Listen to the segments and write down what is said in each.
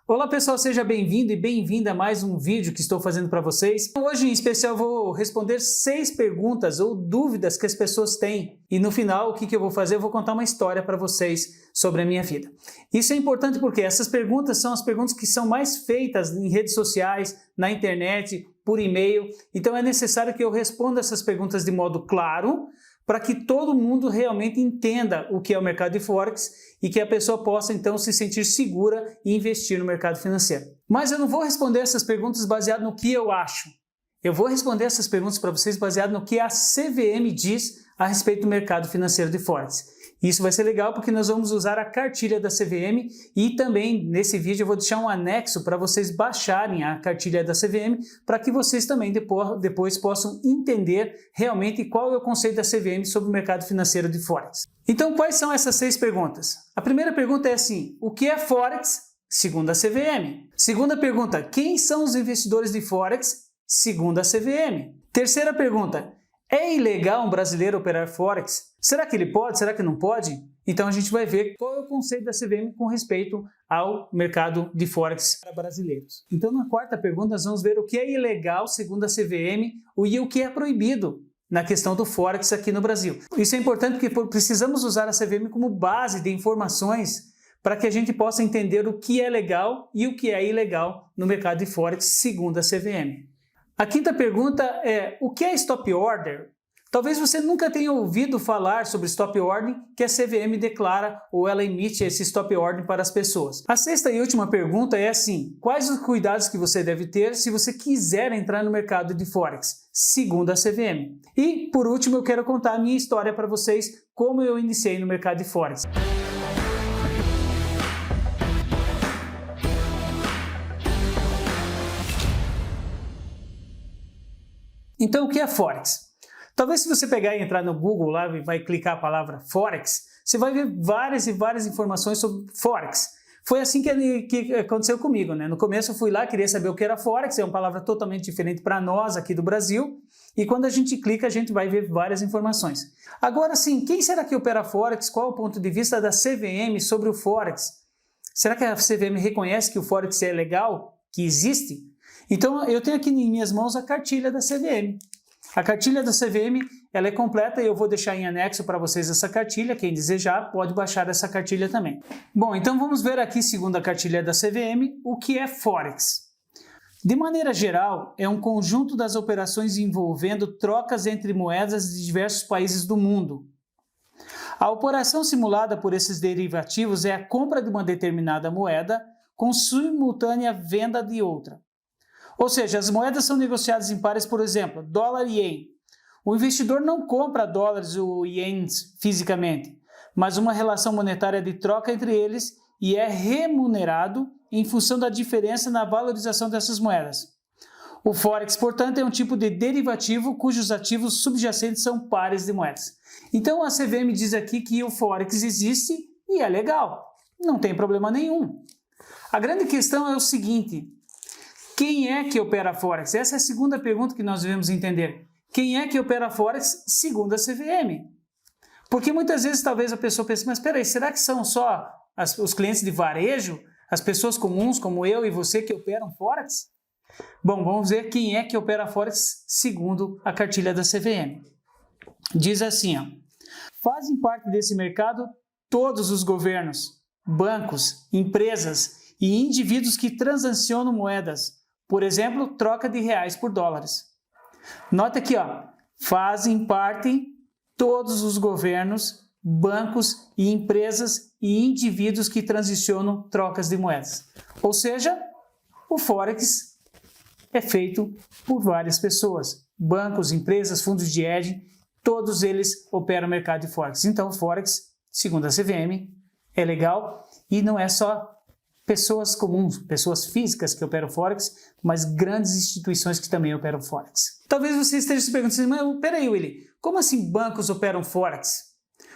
Olá pessoal, seja bem-vindo e bem-vinda a mais um vídeo que estou fazendo para vocês. Hoje em especial vou responder 6 perguntas ou dúvidas que as pessoas têm. E no final, o que eu vou fazer? Eu vou contar uma história para vocês sobre a minha vida. Isso é importante porque essas perguntas são as perguntas que são mais feitas em redes sociais, na internet, por e-mail. Então é necessário que eu responda essas perguntas de modo claro, para que todo mundo realmente entenda o que é o mercado de Forex e que a pessoa possa então se sentir segura e investir no mercado financeiro. Mas eu não vou responder essas perguntas baseado no que eu acho. Eu vou responder essas perguntas para vocês baseado no que a CVM diz a respeito do mercado financeiro de Forex. Isso vai ser legal porque nós vamos usar a cartilha da CVM e também nesse vídeo eu vou deixar um anexo para vocês baixarem a cartilha da CVM para que vocês também depois possam entender realmente qual é o conceito da CVM sobre o mercado financeiro de Forex. Então, quais são essas 6 perguntas? A primeira pergunta é assim: o que é Forex segundo a CVM? Segunda pergunta: quem são os investidores de Forex segundo a CVM? Terceira pergunta: é ilegal um brasileiro operar Forex? Será que ele pode? Será que não pode? Então a gente vai ver qual é o conceito da CVM com respeito ao mercado de Forex para brasileiros. Então na quarta pergunta nós vamos ver o que é ilegal segundo a CVM e o que é proibido na questão do Forex aqui no Brasil. Isso é importante porque precisamos usar a CVM como base de informações para que a gente possa entender o que é legal e o que é ilegal no mercado de Forex segundo a CVM. A quinta pergunta é: o que é stop order? Talvez você nunca tenha ouvido falar sobre stop order que a CVM declara ou ela emite esse stop order para as pessoas. A sexta e última pergunta é assim: quais os cuidados que você deve ter se você quiser entrar no mercado de Forex, segundo a CVM? E, por último, eu quero contar a minha história para vocês, como eu iniciei no mercado de Forex. Então, o que é Forex? Talvez se você pegar e entrar no Google lá e vai clicar a palavra Forex, você vai ver várias e várias informações sobre Forex. Foi assim que aconteceu comigo, né? No começo eu fui lá, queria saber o que era Forex, é uma palavra totalmente diferente para nós aqui do Brasil, e quando a gente clica a gente vai ver várias informações. Agora sim, quem será que opera Forex? Qual é o ponto de vista da CVM sobre o Forex? Será que a CVM reconhece que o Forex é legal, que existe? Então eu tenho aqui em minhas mãos a cartilha da CVM. A cartilha da CVM ela é completa e eu vou deixar em anexo para vocês essa cartilha. Quem desejar pode baixar essa cartilha também. Bom, então vamos ver aqui, segundo a cartilha da CVM, o que é Forex. De maneira geral, é um conjunto das operações envolvendo trocas entre moedas de diversos países do mundo. A operação simulada por esses derivativos é a compra de uma determinada moeda com simultânea venda de outra. Ou seja, as moedas são negociadas em pares, por exemplo, dólar e ien. O investidor não compra dólares ou ienes fisicamente, mas uma relação monetária de troca entre eles e é remunerado em função da diferença na valorização dessas moedas. O Forex, portanto, é um tipo de derivativo cujos ativos subjacentes são pares de moedas. Então a CVM diz aqui que o Forex existe e é legal, não tem problema nenhum. A grande questão é o seguinte: quem é que opera Forex? Essa é a segunda pergunta que nós devemos entender. Quem é que opera Forex segundo a CVM? Porque muitas vezes talvez a pessoa pense, mas espera aí, será que são só os clientes de varejo, as pessoas comuns como eu e você que operam Forex? Bom, vamos ver quem é que opera Forex segundo a cartilha da CVM. Diz assim, ó: fazem parte desse mercado todos os governos, bancos, empresas e indivíduos que transacionam moedas. Por exemplo, troca de reais por dólares. Nota aqui, ó, fazem parte todos os governos, bancos e empresas e indivíduos que transacionam trocas de moedas. Ou seja, o Forex é feito por várias pessoas. Bancos, empresas, fundos de hedging, todos eles operam o mercado de Forex. Então, o Forex, segundo a CVM, é legal e não é só pessoas comuns, pessoas físicas que operam Forex, mas grandes instituições que também operam Forex. Talvez você esteja se perguntando, mas peraí, Willy, como assim bancos operam Forex?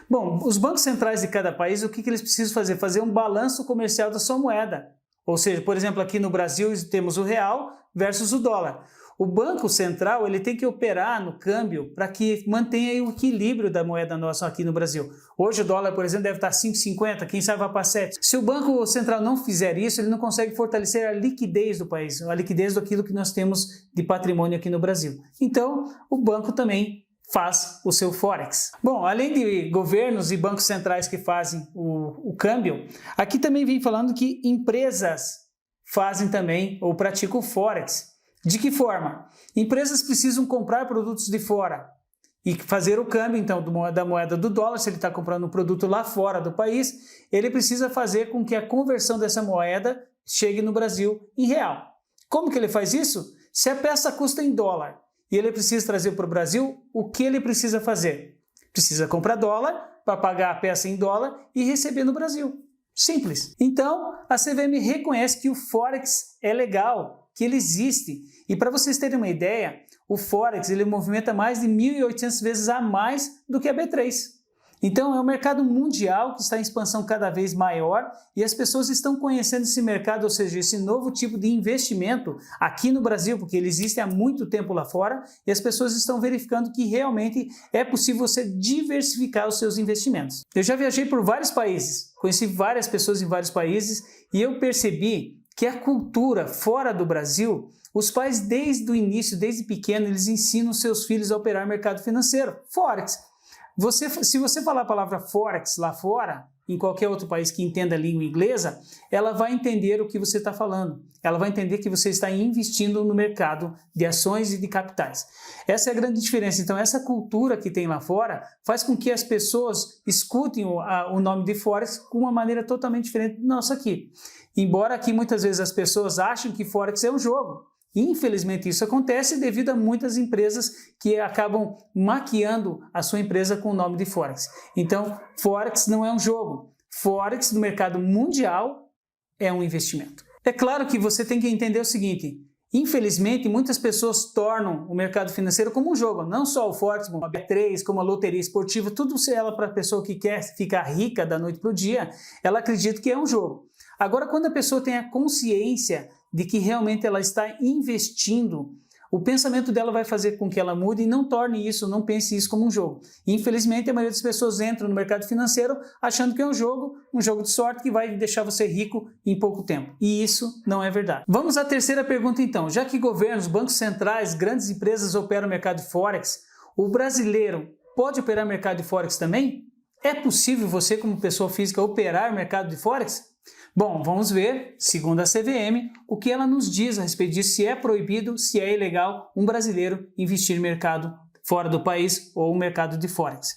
Bom, os bancos centrais de cada país, o que eles precisam fazer? Fazer um balanço comercial da sua moeda. Ou seja, por exemplo, aqui no Brasil temos o real versus o dólar. O Banco Central ele tem que operar no câmbio para que mantenha o equilíbrio da moeda nossa aqui no Brasil. Hoje o dólar, por exemplo, deve estar 5,50, quem sabe vai para 7. Se o Banco Central não fizer isso, ele não consegue fortalecer a liquidez do país, a liquidez daquilo que nós temos de patrimônio aqui no Brasil. Então, o banco também faz o seu Forex. Bom, além de governos e bancos centrais que fazem o câmbio, aqui também vem falando que empresas fazem também ou praticam o Forex. De que forma? Empresas precisam comprar produtos de fora e fazer o câmbio então da moeda do dólar. Se ele está comprando um produto lá fora do país, ele precisa fazer com que a conversão dessa moeda chegue no Brasil em real. Como que ele faz isso? Se a peça custa em dólar e ele precisa trazer para o Brasil, o que ele precisa fazer? Precisa comprar dólar para pagar a peça em dólar e receber no Brasil. Simples. Então, a CVM reconhece que o Forex é legal, que ele existe. E para vocês terem uma ideia, o Forex ele movimenta mais de 1.800 vezes a mais do que a B3. Então é um mercado mundial que está em expansão cada vez maior e as pessoas estão conhecendo esse mercado, ou seja, esse novo tipo de investimento aqui no Brasil, porque ele existe há muito tempo lá fora e as pessoas estão verificando que realmente é possível você diversificar os seus investimentos. Eu já viajei por vários países, conheci várias pessoas em vários países e eu percebi que a cultura fora do Brasil, os pais desde o início, desde pequeno, eles ensinam seus filhos a operar mercado financeiro, Forex. Se você falar a palavra Forex lá fora, em qualquer outro país que entenda a língua inglesa, ela vai entender o que você está falando. Ela vai entender que você está investindo no mercado de ações e de capitais. Essa é a grande diferença. Então, essa cultura que tem lá fora faz com que as pessoas escutem o nome de Forex com uma maneira totalmente diferente do nosso aqui. Embora aqui muitas vezes as pessoas acham que Forex é um jogo. Infelizmente isso acontece devido a muitas empresas que acabam maquiando a sua empresa com o nome de Forex. Então, Forex não é um jogo. Forex no mercado mundial é um investimento. É claro que você tem que entender o seguinte, infelizmente muitas pessoas tornam o mercado financeiro como um jogo, não só o Forex, como a B3, como a loteria esportiva, tudo se ela para a pessoa que quer ficar rica da noite para o dia, ela acredita que é um jogo. Agora, quando a pessoa tem a consciência de que realmente ela está investindo, o pensamento dela vai fazer com que ela mude e não torne isso, não pense isso como um jogo. Infelizmente, a maioria das pessoas entram no mercado financeiro achando que é um jogo de sorte que vai deixar você rico em pouco tempo. E isso não é verdade. Vamos à terceira pergunta então. Já que governos, bancos centrais, grandes empresas operam o mercado de Forex, o brasileiro pode operar o mercado de Forex também? É possível você, como pessoa física, operar o mercado de Forex? Bom, vamos ver, segundo a CVM, o que ela nos diz a respeito disso, se é proibido, se é ilegal um brasileiro investir no mercado fora do país ou no mercado de Forex.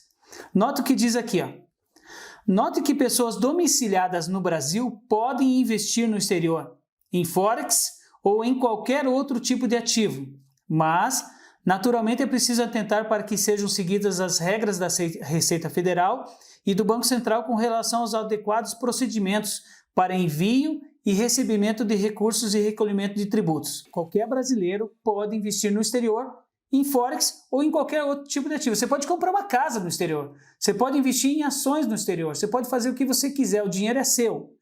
Nota o que diz aqui, ó. Note que pessoas domiciliadas no Brasil podem investir no exterior, em Forex ou em qualquer outro tipo de ativo, mas naturalmente é preciso atentar para que sejam seguidas as regras da Receita Federal e do Banco Central com relação aos adequados procedimentos para envio e recebimento de recursos e recolhimento de tributos. Qualquer brasileiro pode investir no exterior, em Forex ou em qualquer outro tipo de ativo. Você pode comprar uma casa no exterior, você pode investir em ações no exterior, você pode fazer o que você quiser, o dinheiro é seu.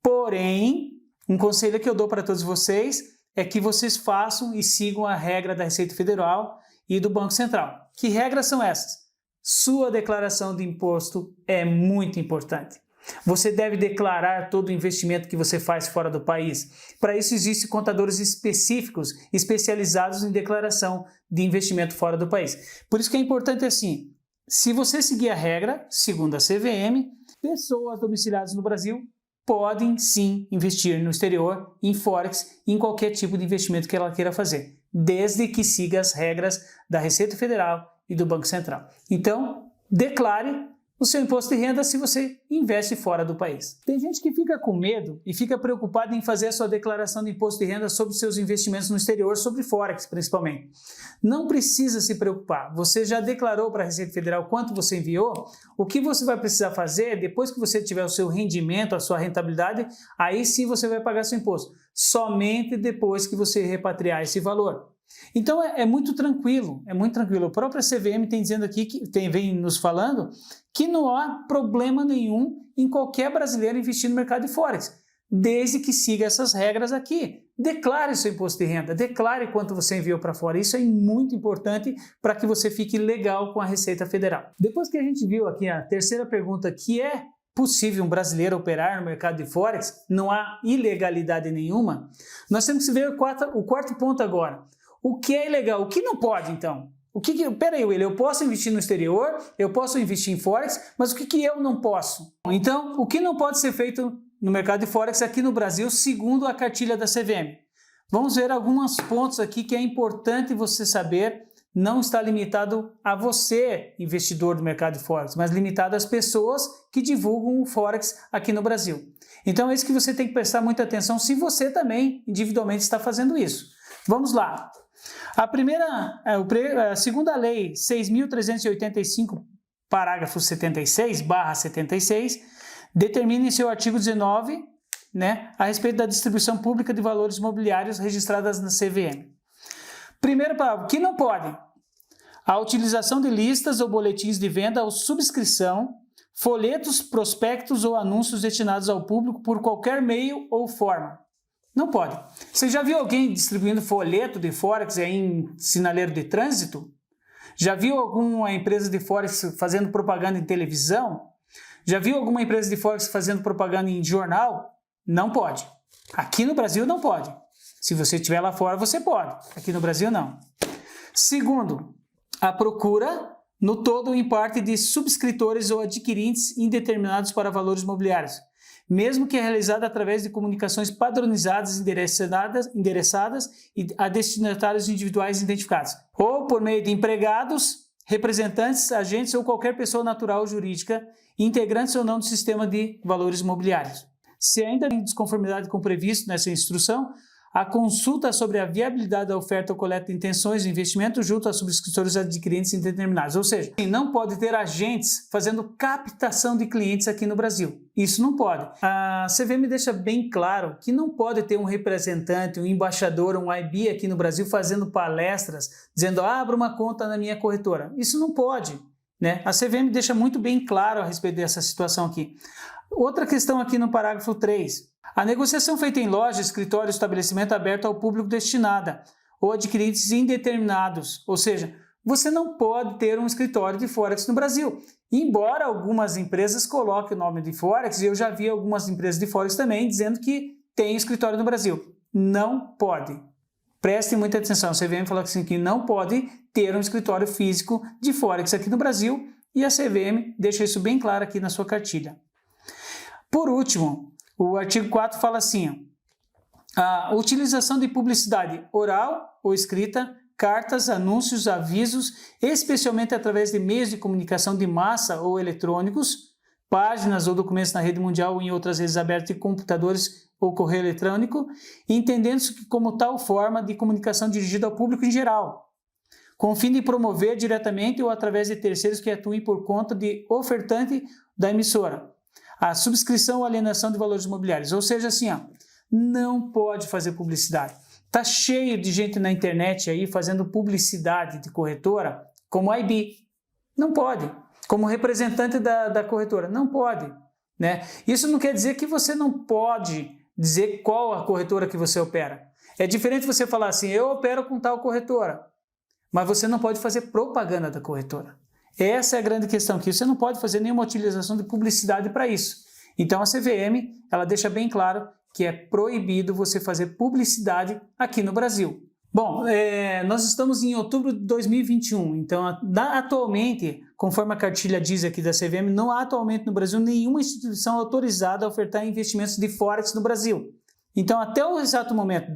Porém, um conselho que eu dou para todos vocês é que vocês façam e sigam a regra da Receita Federal e do Banco Central. Que regras são essas? Sua declaração de imposto é muito importante. Você deve declarar todo o investimento que você faz fora do país. Para isso existem contadores específicos, especializados em declaração de investimento fora do país. Por isso que é importante assim, se você seguir a regra, segundo a CVM, pessoas domiciliadas no Brasil podem sim investir no exterior, em Forex, em qualquer tipo de investimento que ela queira fazer, desde que siga as regras da Receita Federal e do Banco Central. Então, declare o seu imposto de renda se você investe fora do país. Tem gente que fica com medo e fica preocupada em fazer a sua declaração de imposto de renda sobre seus investimentos no exterior, sobre Forex principalmente. Não precisa se preocupar, você já declarou para a Receita Federal quanto você enviou, o que você vai precisar fazer, depois que você tiver o seu rendimento, a sua rentabilidade, aí sim você vai pagar seu imposto, somente depois que você repatriar esse valor. Então é muito tranquilo, é muito tranquilo. A própria CVM tem dizendo aqui, vem nos falando, que não há problema nenhum em qualquer brasileiro investir no mercado de Forex. desde que siga essas regras aqui. Declare seu imposto de renda, declare quanto você enviou para fora. Isso é muito importante para que você fique legal com a Receita Federal. Depois que a gente viu aqui a terceira pergunta, que é possível um brasileiro operar no mercado de Forex, não há ilegalidade nenhuma, nós temos que ver o quarto ponto agora. O que é ilegal? O que não pode, então? Peraí, William, eu posso investir no exterior, eu posso investir em Forex, mas o que eu não posso? Então, o que não pode ser feito no mercado de Forex aqui no Brasil, segundo a cartilha da CVM? Vamos ver alguns pontos aqui que é importante você saber. Não está limitado a você, investidor do mercado de Forex, mas limitado às pessoas que divulgam o Forex aqui no Brasil. Então é isso que você tem que prestar muita atenção se você também individualmente está fazendo isso. Vamos lá. A segunda lei 6.385, parágrafo 76/76, determina em seu artigo 19, a respeito da distribuição pública de valores imobiliários registradas na CVM. Primeiro parágrafo, que não pode: a utilização de listas ou boletins de venda ou subscrição, folhetos, prospectos ou anúncios destinados ao público por qualquer meio ou forma. Não pode. Você já viu alguém distribuindo folheto de Forex em sinaleiro de trânsito? Já viu alguma empresa de Forex fazendo propaganda em televisão? Já viu alguma empresa de Forex fazendo propaganda em jornal? Não pode. Aqui no Brasil não pode. Se você estiver lá fora, você pode. Aqui no Brasil, não. Segundo, a procura, no todo ou em parte, de subscritores ou adquirentes indeterminados para valores imobiliários, mesmo que realizada através de comunicações padronizadas endereçadas a destinatários individuais identificados, ou por meio de empregados, representantes, agentes ou qualquer pessoa natural ou jurídica, integrantes ou não do sistema de valores imobiliários. Se ainda em desconformidade com o previsto nessa instrução, a consulta sobre a viabilidade da oferta ou coleta de intenções de investimento junto a subscritores adquirentes indeterminados. Ou seja, não pode ter agentes fazendo captação de clientes aqui no Brasil. Isso não pode. A CVM deixa bem claro que não pode ter um representante, um embaixador, um IB aqui no Brasil fazendo palestras, dizendo: abra uma conta na minha corretora. Isso não pode. A CVM deixa muito bem claro a respeito dessa situação aqui. Outra questão aqui no parágrafo 3. A negociação feita em loja, escritório, estabelecimento aberto ao público destinada ou adquirentes indeterminados. Ou seja, você não pode ter um escritório de Forex no Brasil. Embora algumas empresas coloquem o nome de Forex, e eu já vi algumas empresas de Forex também dizendo que tem escritório no Brasil. Não pode. Prestem muita atenção. A CVM falou assim que não pode ter um escritório físico de Forex aqui no Brasil, e a CVM deixa isso bem claro aqui na sua cartilha. Por último, o artigo 4 fala assim: a utilização de publicidade oral ou escrita, cartas, anúncios, avisos, especialmente através de meios de comunicação de massa ou eletrônicos, páginas ou documentos na rede mundial ou em outras redes abertas de computadores ou correio eletrônico, entendendo-se como tal forma de comunicação dirigida ao público em geral, com o fim de promover diretamente ou através de terceiros que atuem por conta de ofertante da emissora a subscrição ou alienação de valores imobiliários. Ou seja, assim, não pode fazer publicidade. Está cheio de gente na internet aí fazendo publicidade de corretora como IB. Não pode. Como representante da corretora. Não pode. Isso não quer dizer que você não pode dizer qual a corretora que você opera. É diferente você falar assim: eu opero com tal corretora, mas você não pode fazer propaganda da corretora. Essa é a grande questão, que você não pode fazer nenhuma utilização de publicidade para isso. Então a CVM, ela deixa bem claro que é proibido você fazer publicidade aqui no Brasil. Bom, nós estamos em outubro de 2021, então atualmente, conforme a cartilha diz aqui da CVM, não há atualmente no Brasil nenhuma instituição autorizada a ofertar investimentos de Forex no Brasil. Então até o exato momento,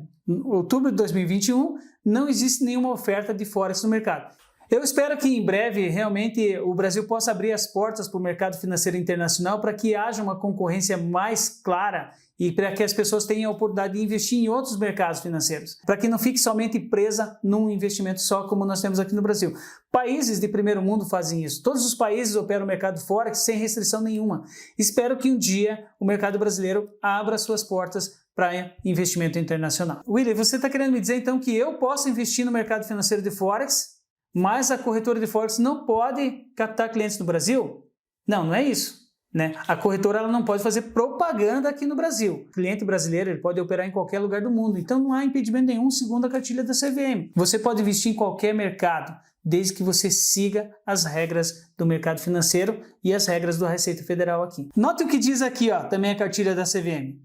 outubro de 2021, não existe nenhuma oferta de Forex no mercado. Eu espero que em breve realmente o Brasil possa abrir as portas para o mercado financeiro internacional para que haja uma concorrência mais clara e para que as pessoas tenham a oportunidade de investir em outros mercados financeiros, para que não fique somente presa num investimento só como nós temos aqui no Brasil. Países de primeiro mundo fazem isso. Todos os países operam o mercado Forex sem restrição nenhuma. Espero que um dia o mercado brasileiro abra suas portas para investimento internacional. William, você está querendo me dizer então que eu posso investir no mercado financeiro de Forex, mas a corretora de Forex não pode captar clientes no Brasil? Não, não é isso. né? A corretora ela não pode fazer propaganda aqui no Brasil. O cliente brasileiro ele pode operar em qualquer lugar do mundo, então não há impedimento nenhum segundo a cartilha da CVM. Você pode investir em qualquer mercado, desde que você siga as regras do mercado financeiro e as regras da Receita Federal aqui. Note o que diz aqui, ó, também a cartilha da CVM.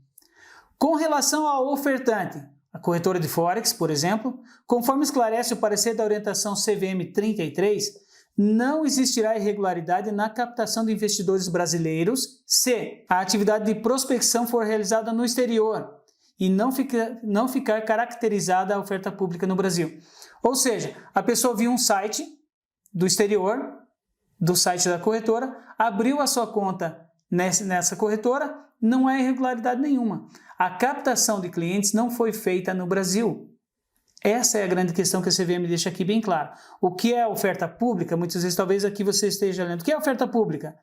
Com relação ao ofertante, a corretora de Forex, por exemplo, conforme esclarece o parecer da orientação CVM 33, não existirá irregularidade na captação de investidores brasileiros se a atividade de prospecção for realizada no exterior e não ficar caracterizada a oferta pública no Brasil. Ou seja, a pessoa viu um site do exterior, do site da corretora, abriu a sua conta nessa corretora, não há irregularidade nenhuma. A captação de clientes não foi feita no Brasil. Essa é a grande questão que a CVM deixa aqui bem claro. O que é oferta pública? Muitas vezes talvez aqui você esteja lendo. O que é oferta pública?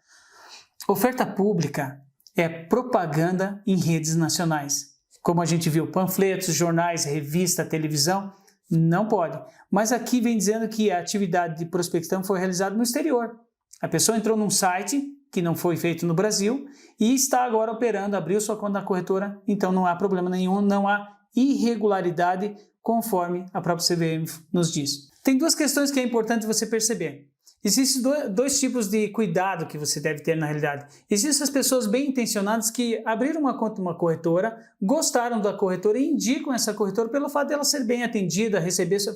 Oferta pública é propaganda em redes nacionais. Como a gente viu, panfletos, jornais, revista, televisão, não pode. Mas aqui vem dizendo que a atividade de prospecção foi realizada no exterior. A pessoa entrou num site que não foi feito no Brasil e está agora operando, abriu sua conta na corretora, então não há problema nenhum, não há irregularidade conforme a própria CVM nos diz. Tem duas questões que é importante você perceber. Existem dois tipos de cuidado que você deve ter na realidade. Existem as pessoas bem intencionadas que abriram uma conta numa corretora, gostaram da corretora e indicam essa corretora pelo fato dela ser bem atendida,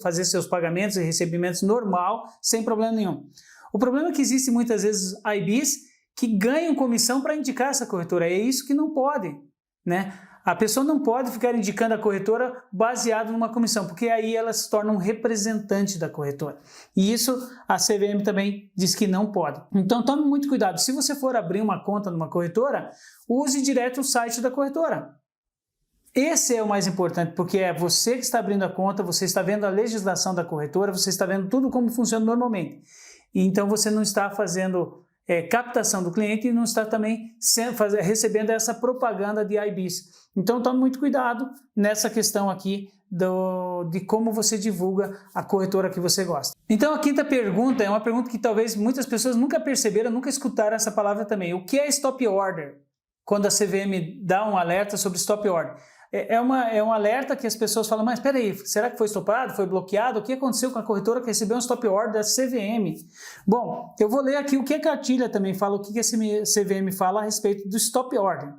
fazer seus pagamentos e recebimentos normal, sem problema nenhum. O problema é que existe muitas vezes IBs que ganham comissão para indicar essa corretora. É isso que não pode, né? A pessoa não pode ficar indicando a corretora baseado numa comissão, porque aí ela se torna um representante da corretora. E isso a CVM também diz que não pode. Então tome muito cuidado. Se você for abrir uma conta numa corretora, use direto o site da corretora. Esse é o mais importante, porque é você que está abrindo a conta, você está vendo a legislação da corretora, você está vendo tudo como funciona normalmente. Então você não está fazendo captação do cliente e não está também recebendo essa propaganda de IBs. Então tome muito cuidado nessa questão aqui de como você divulga a corretora que você gosta. Então a quinta pergunta é uma pergunta que talvez muitas pessoas nunca perceberam, nunca escutaram essa palavra também. O que é stop order? Quando a CVM dá um alerta sobre stop order. É um alerta que as pessoas falam, mas espera aí, será que foi estopado, foi bloqueado? O que aconteceu com a corretora que recebeu um stop order da CVM? Bom, eu vou ler aqui o que a cartilha também fala, o que a CVM fala a respeito do stop order.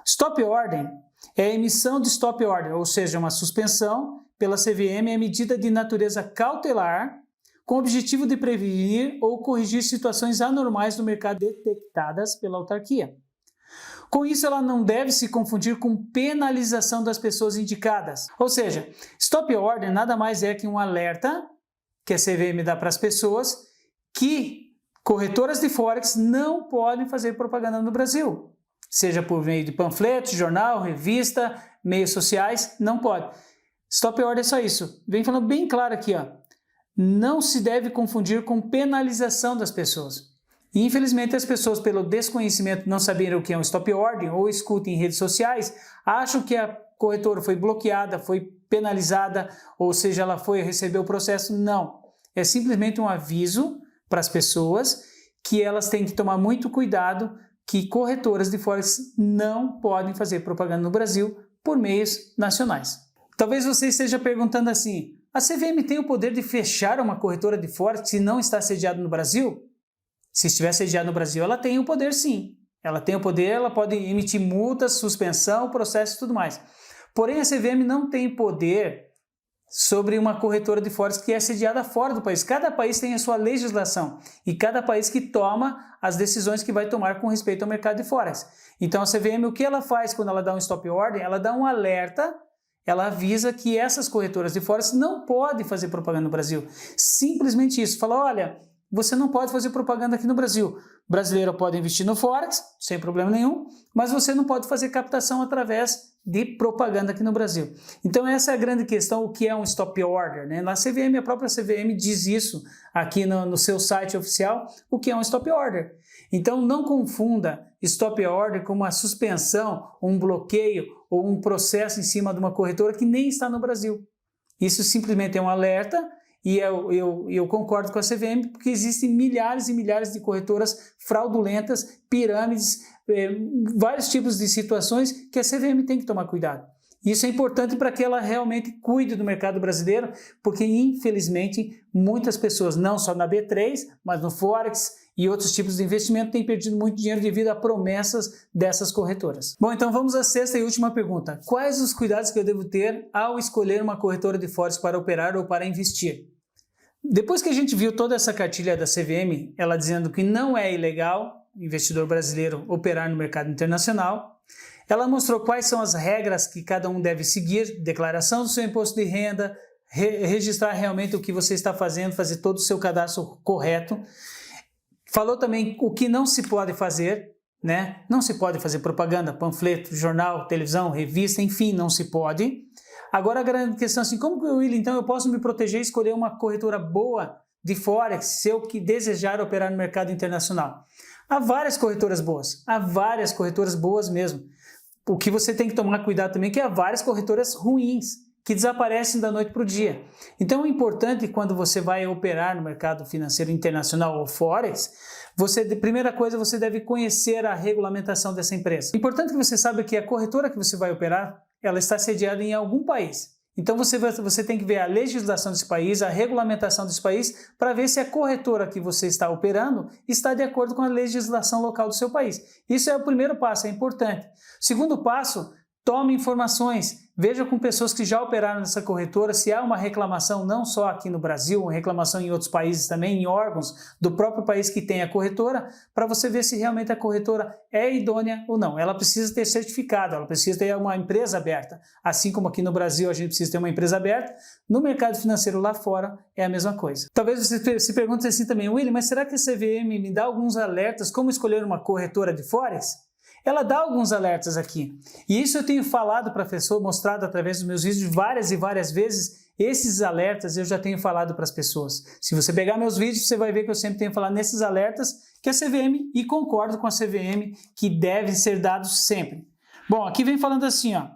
Stop order é a emissão de stop order, ou seja, uma suspensão pela CVM é medida de natureza cautelar com o objetivo de prevenir ou corrigir situações anormais no mercado detectadas pela autarquia. Com isso, ela não deve se confundir com penalização das pessoas indicadas. Ou seja, stop order nada mais é que um alerta que a CVM dá para as pessoas que corretoras de Forex não podem fazer propaganda no Brasil. Seja por meio de panfletos, jornal, revista, meios sociais, não pode. Stop order é só isso. Vem falando bem claro aqui, ó. Não se deve confundir com penalização das pessoas. E, infelizmente, as pessoas, pelo desconhecimento, não saberem o que é um stop order ou escutem em redes sociais, acham que a corretora foi bloqueada, foi penalizada, ou seja, ela recebeu o processo. Não. É simplesmente um aviso para as pessoas que elas têm que tomar muito cuidado, que corretoras de Forex não podem fazer propaganda no Brasil por meios nacionais. Talvez você esteja perguntando assim, a CVM tem o poder de fechar uma corretora de Forex se não está sediada no Brasil? Se estiver sediada no Brasil, ela tem o poder sim. Ela tem o poder, ela pode emitir multas, suspensão, processo e tudo mais. Porém, a CVM não tem poder sobre uma corretora de Forex que é sediada fora do país. Cada país tem a sua legislação e cada país que toma as decisões que vai tomar com respeito ao mercado de Forex. Então, a CVM, o que ela faz quando ela dá um stop order? Ela dá um alerta, ela avisa que essas corretoras de Forex não podem fazer propaganda no Brasil. Simplesmente isso. Fala, olha, você não pode fazer propaganda aqui no Brasil. O brasileiro pode investir no Forex, sem problema nenhum, mas você não pode fazer captação através de propaganda aqui no Brasil. Então essa é a grande questão, o que é um stop order, né? Na CVM, a própria CVM diz isso aqui no seu site oficial, o que é um stop order. Então não confunda stop order com uma suspensão, um bloqueio ou um processo em cima de uma corretora que nem está no Brasil. Isso simplesmente é um alerta e eu concordo com a CVM, porque existem milhares e milhares de corretoras fraudulentas, pirâmides, vários tipos de situações que a CVM tem que tomar cuidado. Isso é importante para que ela realmente cuide do mercado brasileiro, porque infelizmente muitas pessoas, não só na B3, mas no Forex e outros tipos de investimento, têm perdido muito dinheiro devido a promessas dessas corretoras. Bom, então vamos à sexta e última pergunta. Quais os cuidados que eu devo ter ao escolher uma corretora de Forex para operar ou para investir? Depois que a gente viu toda essa cartilha da CVM, ela dizendo que não é ilegal o investidor brasileiro operar no mercado internacional, ela mostrou quais são as regras que cada um deve seguir, declaração do seu imposto de renda, registrar realmente o que você está fazendo, fazer todo o seu cadastro correto. Falou também o que não se pode fazer, né? Não se pode fazer propaganda, panfleto, jornal, televisão, revista, enfim, não se pode. Agora a grande questão é assim, como que William, então eu posso me proteger e escolher uma corretora boa de Forex se eu que desejar operar no mercado internacional? Há várias corretoras boas mesmo. O que você tem que tomar cuidado também é que há várias corretoras ruins, que desaparecem da noite para o dia. Então é importante quando você vai operar no mercado financeiro internacional ou Forex, primeira coisa, você deve conhecer a regulamentação dessa empresa. É importante que você saiba que a corretora que você vai operar, ela está sediada em algum país. Então você tem que ver a legislação desse país, a regulamentação desse país, para ver se a corretora que você está operando está de acordo com a legislação local do seu país. Isso é o primeiro passo, é importante. Segundo passo, tome informações, veja com pessoas que já operaram nessa corretora se há uma reclamação não só aqui no Brasil, uma reclamação em outros países também, em órgãos do próprio país que tem a corretora, para você ver se realmente a corretora é idônea ou não. Ela precisa ter certificado, ela precisa ter uma empresa aberta. Assim como aqui no Brasil a gente precisa ter uma empresa aberta, no mercado financeiro lá fora é a mesma coisa. Talvez você se pergunte assim também, William, mas será que a CVM me dá alguns alertas como escolher uma corretora de Forex? Ela dá alguns alertas aqui. E isso eu tenho falado para a pessoa, mostrado através dos meus vídeos várias e várias vezes. Esses alertas eu já tenho falado para as pessoas. Se você pegar meus vídeos, você vai ver que eu sempre tenho falado nesses alertas que a CVM, e concordo com a CVM, que devem ser dados sempre. Bom, aqui vem falando assim, ó.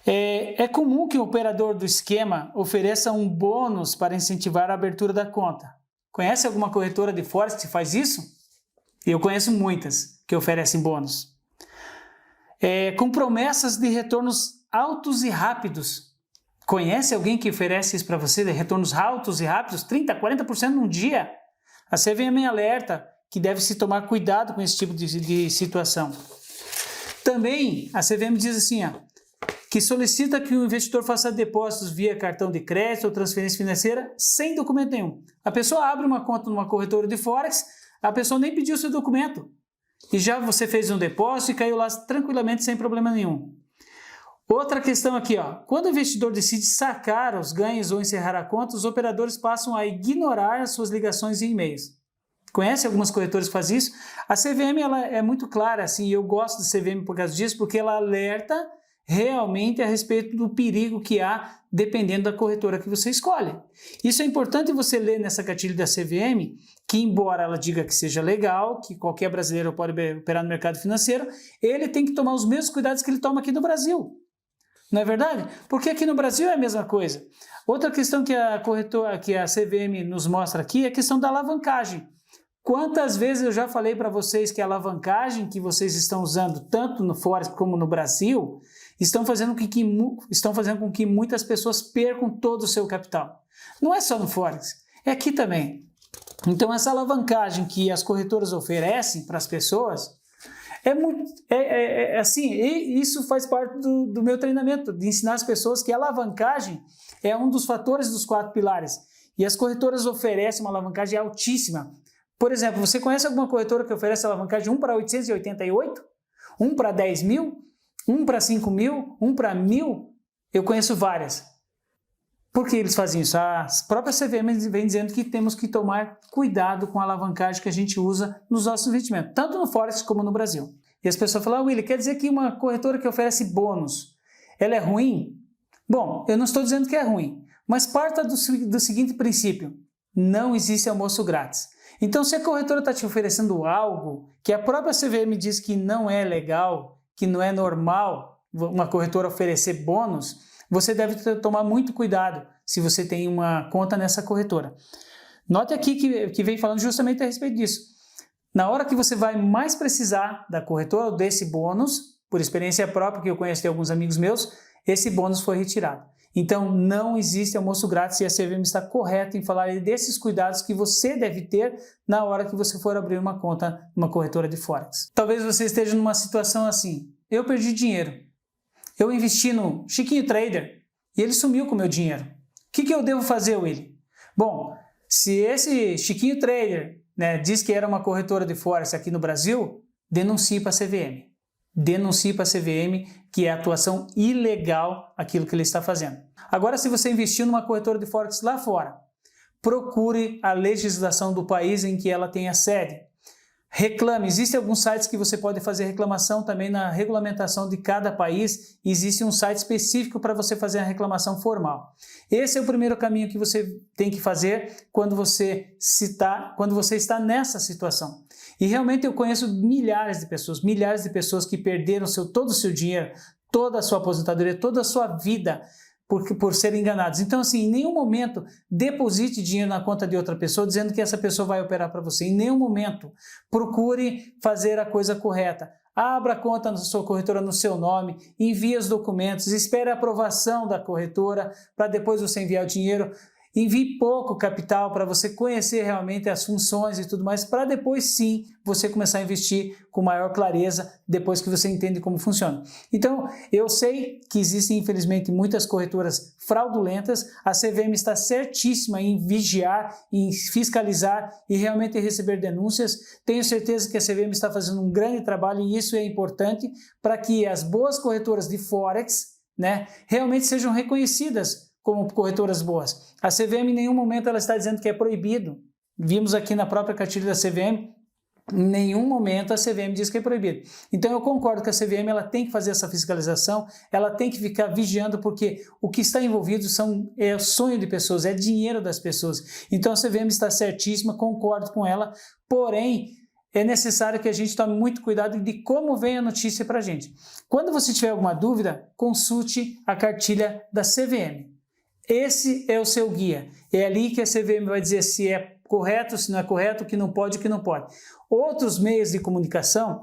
É comum que o operador do esquema ofereça um bônus para incentivar a abertura da conta. Conhece alguma corretora de Forex que faz isso? Eu conheço muitas que oferecem bônus. Com promessas de retornos altos e rápidos. Conhece alguém que oferece isso para você, de retornos altos e rápidos? 30%, 40% num dia? A CVM alerta que deve se tomar cuidado com esse tipo de situação. Também a CVM diz assim, ó, que solicita que o investidor faça depósitos via cartão de crédito ou transferência financeira sem documento nenhum. A pessoa abre uma conta numa corretora de Forex, a pessoa nem pediu seu documento. E já você fez um depósito e caiu lá tranquilamente sem problema nenhum. Outra questão aqui, ó. Quando o investidor decide sacar os ganhos ou encerrar a conta, os operadores passam a ignorar as suas ligações e e-mails. Conhece algumas corretoras que fazem isso? A CVM ela é muito clara, assim, eu gosto da CVM por causa disso, porque ela alerta realmente a respeito do perigo que há dependendo da corretora que você escolhe. Isso é importante você ler nessa cartilha da CVM, que embora ela diga que seja legal, que qualquer brasileiro pode operar no mercado financeiro, ele tem que tomar os mesmos cuidados que ele toma aqui no Brasil. Não é verdade? Porque aqui no Brasil é a mesma coisa. Outra questão que a CVM nos mostra aqui é a questão da alavancagem. Quantas vezes eu já falei para vocês que a alavancagem que vocês estão usando, tanto no Forex como no Brasil, estão fazendo com que muitas pessoas percam todo o seu capital. Não é só no Forex, é aqui também. Então essa alavancagem que as corretoras oferecem para as pessoas, isso faz parte do meu treinamento, de ensinar as pessoas que a alavancagem é um dos fatores dos 4 pilares. E as corretoras oferecem uma alavancagem altíssima. Por exemplo, você conhece alguma corretora que oferece alavancagem 1 para 888? 1 para 10 mil? 1 para 5 mil? 1 para 1000? Eu conheço várias. Por que eles fazem isso? A própria CVM vem dizendo que temos que tomar cuidado com a alavancagem que a gente usa nos nossos investimentos, tanto no Forex como no Brasil. E as pessoas falam, William, quer dizer que uma corretora que oferece bônus, ela é ruim? Bom, eu não estou dizendo que é ruim, mas parta do seguinte princípio, não existe almoço grátis. Então, se a corretora está te oferecendo algo que a própria CVM diz que não é legal, que não é normal uma corretora oferecer bônus, você deve tomar muito cuidado. se você tem uma conta nessa corretora. Note aqui que vem falando justamente a respeito disso. Na hora que você vai mais precisar da corretora, desse bônus, por experiência própria, que eu conheço de alguns amigos meus, esse bônus foi retirado. Então, não existe almoço grátis e a CVM está correta em falar desses cuidados que você deve ter na hora que você for abrir uma conta numa corretora de Forex. Talvez você esteja numa situação assim: eu perdi dinheiro, eu investi no Chiquinho Trader e ele sumiu com o meu dinheiro. O que eu devo fazer, Willy? Bom, se esse Chiquinho Trader, né, diz que era uma corretora de Forex aqui no Brasil, denuncie para a CVM. Denuncie para a CVM que é atuação ilegal aquilo que ele está fazendo. Agora, se você investiu numa corretora de Forex lá fora, procure a legislação do país em que ela tem a sede. Reclame. Existem alguns sites que você pode fazer reclamação também na regulamentação de cada país. Existe um site específico para você fazer a reclamação formal. Esse é o primeiro caminho que você tem que fazer quando você está nessa situação. E realmente eu conheço milhares de pessoas que perderam todo o seu dinheiro, toda a sua aposentadoria, toda a sua vida por serem enganados. Então, assim, em nenhum momento deposite dinheiro na conta de outra pessoa dizendo que essa pessoa vai operar para você. Em nenhum momento. Procure fazer a coisa correta. Abra a conta na sua corretora no seu nome, envie os documentos, espere a aprovação da corretora para depois você enviar o dinheiro. Envie pouco capital para você conhecer realmente as funções e tudo mais, para depois sim você começar a investir com maior clareza, depois que você entende como funciona. Então, eu sei que existem infelizmente muitas corretoras fraudulentas, a CVM está certíssima em vigiar, em fiscalizar e realmente receber denúncias. Tenho certeza que a CVM está fazendo um grande trabalho e isso é importante para que as boas corretoras de Forex, né, realmente sejam reconhecidas como corretoras boas. A CVM em nenhum momento ela está dizendo que é proibido. Vimos aqui na própria cartilha da CVM, em nenhum momento a CVM diz que é proibido. Então eu concordo que a CVM ela tem que fazer essa fiscalização, ela tem que ficar vigiando porque o que está envolvido é o sonho de pessoas, é dinheiro das pessoas. Então a CVM está certíssima, concordo com ela, porém é necessário que a gente tome muito cuidado de como vem a notícia para a gente. Quando você tiver alguma dúvida, consulte a cartilha da CVM. Esse é o seu guia. É ali que a CVM vai dizer se é correto, se não é correto, o que não pode, o que não pode. Outros meios de comunicação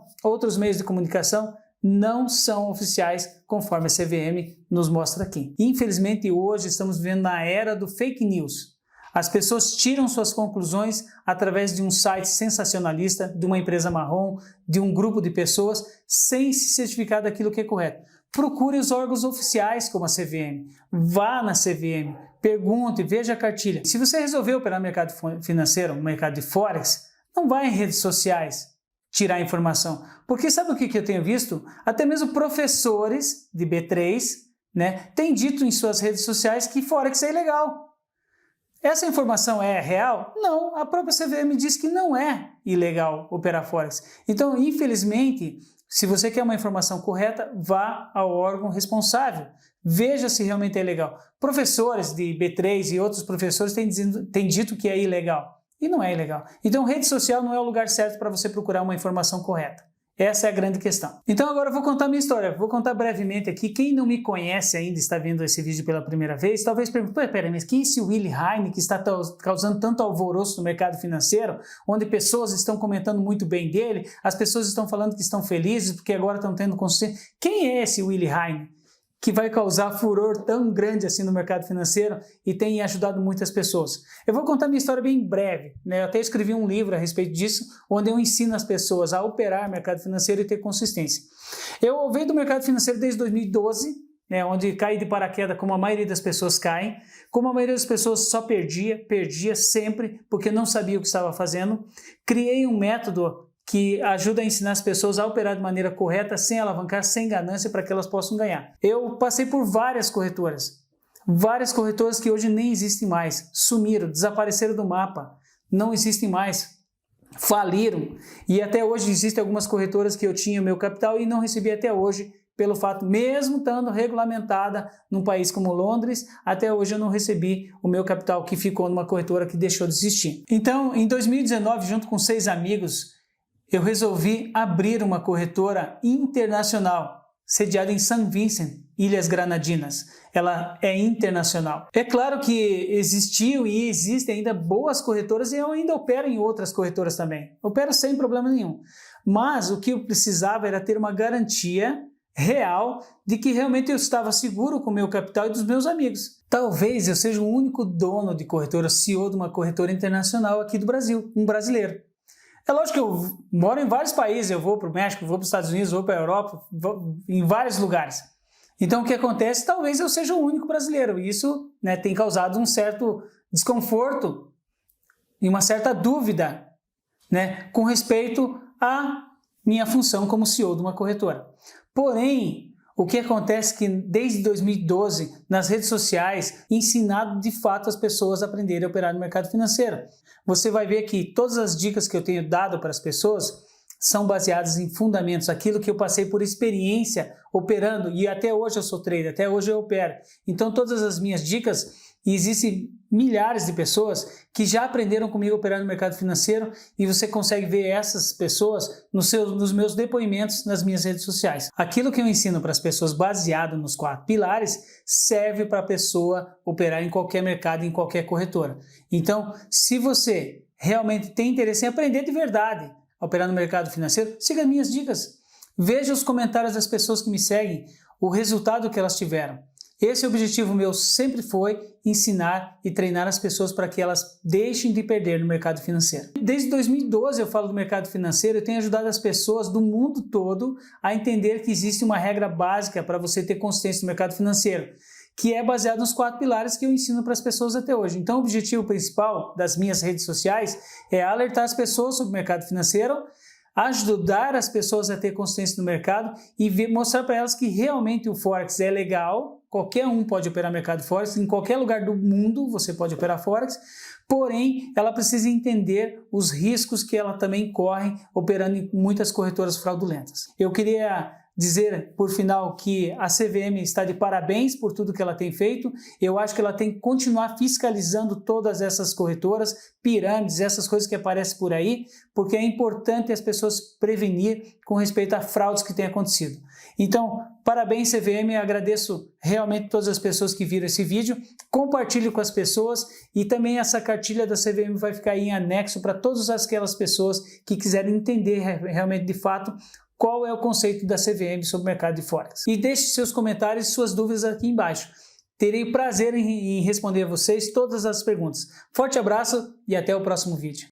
não são oficiais, conforme a CVM nos mostra aqui. Infelizmente, hoje estamos vivendo na era do fake news. As pessoas tiram suas conclusões através de um site sensacionalista, de uma empresa marrom, de um grupo de pessoas, sem se certificar daquilo que é correto. Procure os órgãos oficiais como a CVM, vá na CVM, pergunte, veja a cartilha. Se você resolver operar no mercado financeiro, no mercado de Forex, não vá em redes sociais tirar informação. Porque sabe o que eu tenho visto? Até mesmo professores de B3, né, têm dito em suas redes sociais que Forex é ilegal. Essa informação é real? Não, a própria CVM diz que não é ilegal operar Forex. Então, infelizmente, se você quer uma informação correta, vá ao órgão responsável. Veja se realmente é legal. Professores de B3 e outros professores têm dito que é ilegal. E não é ilegal. Então, rede social não é o lugar certo para você procurar uma informação correta. Essa é a grande questão. Então agora eu vou contar a minha história, vou contar brevemente aqui. Quem não me conhece ainda, está vendo esse vídeo pela primeira vez, talvez pergunte, peraí, mas quem é esse Willy Heine que está causando tanto alvoroço no mercado financeiro, onde pessoas estão comentando muito bem dele, as pessoas estão falando que estão felizes porque agora estão tendo consciência. Quem é esse Willy Heine que vai causar furor tão grande assim no mercado financeiro e tem ajudado muitas pessoas? Eu vou contar minha história bem breve, né? Eu até escrevi um livro a respeito disso, onde eu ensino as pessoas a operar mercado financeiro e ter consistência. Eu venho do mercado financeiro desde 2012, né, onde caí de paraquedas como a maioria das pessoas caem, como a maioria das pessoas só perdia sempre porque não sabia o que estava fazendo. Criei um método que ajuda a ensinar as pessoas a operar de maneira correta, sem alavancar, sem ganância, para que elas possam ganhar. Eu passei por várias corretoras que hoje nem existem mais, sumiram, desapareceram do mapa, não existem mais, faliram, e até hoje existem algumas corretoras que eu tinha o meu capital e não recebi até hoje, pelo fato, mesmo estando regulamentada num país como Londres, até hoje eu não recebi o meu capital que ficou numa corretora que deixou de existir. Então, em 2019, junto com 6 amigos, eu resolvi abrir uma corretora internacional, sediada em St. Vincent, Ilhas Granadinas, ela é internacional. É claro que existiu e existem ainda boas corretoras e eu ainda opero em outras corretoras também. Opero sem problema nenhum. Mas o que eu precisava era ter uma garantia real de que realmente eu estava seguro com o meu capital e dos meus amigos. Talvez eu seja o único dono de corretora, CEO de uma corretora internacional aqui do Brasil, um brasileiro. É lógico que eu moro em vários países, eu vou para o México, vou para os Estados Unidos, vou para a Europa, vou em vários lugares. Então o que acontece? Talvez eu seja o único brasileiro e isso, né, tem causado um certo desconforto e uma certa dúvida, né, com respeito à minha função como CEO de uma corretora. Porém, o que acontece é que desde 2012, nas redes sociais, ensinado de fato as pessoas a aprenderem a operar no mercado financeiro. Você vai ver que todas as dicas que eu tenho dado para as pessoas são baseadas em fundamentos, aquilo que eu passei por experiência operando, e até hoje eu sou trader, até hoje eu opero. Então todas as minhas dicas, e existem milhares de pessoas que já aprenderam comigo a operar no mercado financeiro e você consegue ver essas pessoas nos meus depoimentos nas minhas redes sociais. Aquilo que eu ensino para as pessoas baseado nos 4 pilares serve para a pessoa operar em qualquer mercado, em qualquer corretora. Então, se você realmente tem interesse em aprender de verdade a operar no mercado financeiro, siga as minhas dicas. Veja os comentários das pessoas que me seguem, o resultado que elas tiveram. Esse objetivo meu sempre foi ensinar e treinar as pessoas para que elas deixem de perder no mercado financeiro. Desde 2012 eu falo do mercado financeiro e tenho ajudado as pessoas do mundo todo a entender que existe uma regra básica para você ter consistência no mercado financeiro, que é baseado nos 4 pilares que eu ensino para as pessoas até hoje. Então o objetivo principal das minhas redes sociais é alertar as pessoas sobre o mercado financeiro, ajudar as pessoas a ter consistência no mercado e mostrar para elas que realmente o Forex é legal, qualquer um pode operar mercado Forex, em qualquer lugar do mundo você pode operar Forex, porém ela precisa entender os riscos que ela também corre operando em muitas corretoras fraudulentas. Eu queria dizer, por final, que a CVM está de parabéns por tudo que ela tem feito. Eu acho que ela tem que continuar fiscalizando todas essas corretoras, pirâmides, essas coisas que aparecem por aí, porque é importante as pessoas prevenir com respeito a fraudes que têm acontecido. Então, parabéns CVM, agradeço realmente todas as pessoas que viram esse vídeo, compartilhe com as pessoas e também essa cartilha da CVM vai ficar aí em anexo para todas aquelas pessoas que quiserem entender realmente de fato qual é o conceito da CVM sobre o mercado de Forex. E deixe seus comentários e suas dúvidas aqui embaixo. Terei prazer em responder a vocês todas as perguntas. Forte abraço e até o próximo vídeo.